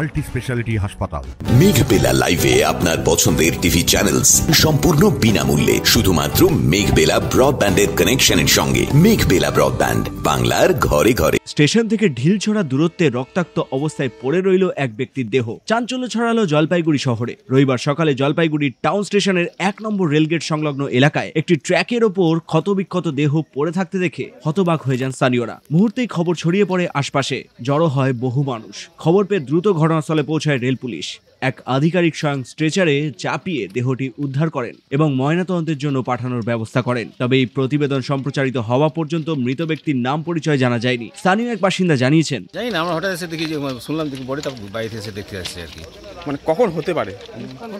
Multi speciality হাসপাতাল। মেঘবেলা লাইভে আপনার পছন্দের টিভি চ্যানেলস সম্পূর্ণ বিনামূল্যে শুধুমাত্র মেঘবেলা ব্রডব্যান্ডের কানেকশনের সঙ্গে। মেঘবেলা ব্রডব্যান্ড, বাংলার ঘরে ঘরে। স্টেশন থেকে ঢিলছোড়া দূরত্বে রক্তাক্ত অবস্থায় পড়ে রইল এক ব্যক্তির দেহ। চাঞ্চল্য ছড়ালো জলপাইগুড়ি শহরে। রবিবার সকালে জলপাইগুড়ি টাউন স্টেশনের 1 নম্বর রেলগেট সংলগ্ন এলাকায় একটি ট্র্যাকের ওপর ক্ষতবিক্ষত দেহ পড়ে থাকতে দেখে হতবাক হয়ে যান স্থানীয়রা। মুহূর্তেই খবর ছড়িয়ে পড়ে আশপাশে। জড়ো হয় বহু মানুষ। খবর পেয়ে দ্রুত ঘটনাস্থলে পৌঁছায় রেল পুলিশ। এক আধিকারিক স্বয়ং স্ট্রেচারে চাপিয়ে দেহটি উদ্ধার করেন এবং ময়নাতদন্তের জন্য পাঠানোর ব্যবস্থা করেন। তবে এই প্রতিবেদন সম্প্রচারিত হওয়া পর্যন্ত মৃত ব্যক্তির নাম পরিচয় জানা যায়নি। স্থানীয় এক বাসিন্দা জানিয়েছেন, জানি না, আমরা হঠাৎ এসে দেখি যে শুনলাম দেখি বডি, তারপর বাড়িতে এসে দেখতে আসছি আর কি। মানে কখন হতে পারে?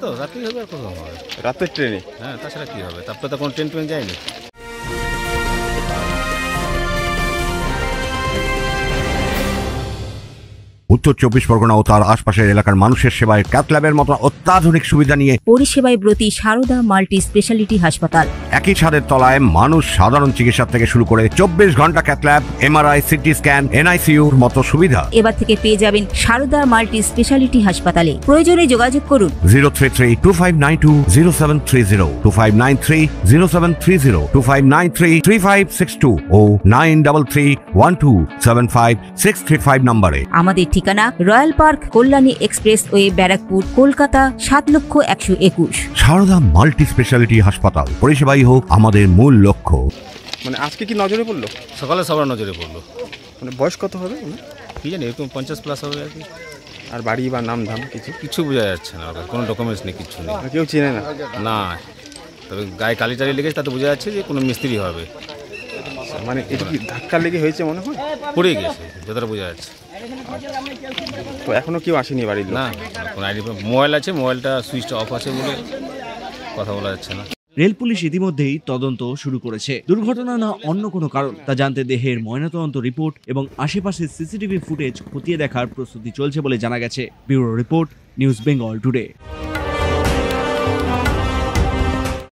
তো রাত্রি হবে আর কখন হবে? রাতের ট্রেনে? হ্যাঁ, তাছাড়া কি হবে? তারপরে তো কোনো ট্রেন যায়নি। উত্তর 24 পরগনা ও তার আশপাশের এলাকার মানুষের সেবায় ক্যাথ ল্যাবের মতো অত্যাধুনিক সুবিধা নিয়ে পরিষেবায় ব্রতী সারদা মাল্টি স্পেশালিটি হাসপাতাল। একই ছাদের তলায় মানুষ সাধারণ চিকিৎসা থেকে শুরু করে 24 ঘন্টা cath lab, MRI, CT scan, এনআইসিইউর মতো সুবিধা এবার থেকে পেয়ে যাবেন সারদা মাল্টি স্পেশালিটি হাসপাতালে। প্রয়োজনে যোগাযোগ করুন 033-2592-0730, 2593-0730, 2593-3562 ও 9331275635 নম্বরে। আমাদের ঠিকানা Royal Park, Kalyani expressway, Barrackpore, Kolkata 7,01,021। Sarada multi speciality হাসপাতাল, পরিষেবাই হোক আমাদের মূল লক্ষ্য। মানে আজকে কি নজরে পড়লো? সকালে সবার নজরে পড়লো। মানে বয়স কত হবে? কি জানি, এরকম 50+ হবে আর কি। আর বাড়ি বা নাম ধাম কিছু বোঝা যাচ্ছে না, কোনো ডকুমেন্টস নেই, কিছু নেই। কেউ চেনে না? না, তবে গায়ে কালি টালি লেগেছে, তাতে বোঝা যাচ্ছে যে কোনো মিস্ত্রি হবে। মানে এটা কি ধাক্কা লেগে হয়েছে মনে হয়? পড়ে গেছে, যতটা বোঝা যাচ্ছে। তো এখনো কেউ আসেনি বাড়ির লোক? না, কোনো আইডি, মোবাইল আছে, মোবাইলটা সুইচটা অফ আছে বলে কথা বলা যাচ্ছে না। রেল পুলিশ ইতিমধ্যেই তদন্ত শুরু করেছে। দুর্ঘটনা না অন্য কোনো কারণ তা জানতে দেহের ময়নাতদন্ত রিপোর্ট এবং আশেপাশের সিসিটিভি ফুটেজ খতিয়ে দেখার প্রস্তুতি চলছে বলে জানা গেছে। Bureau report, news Bengal today.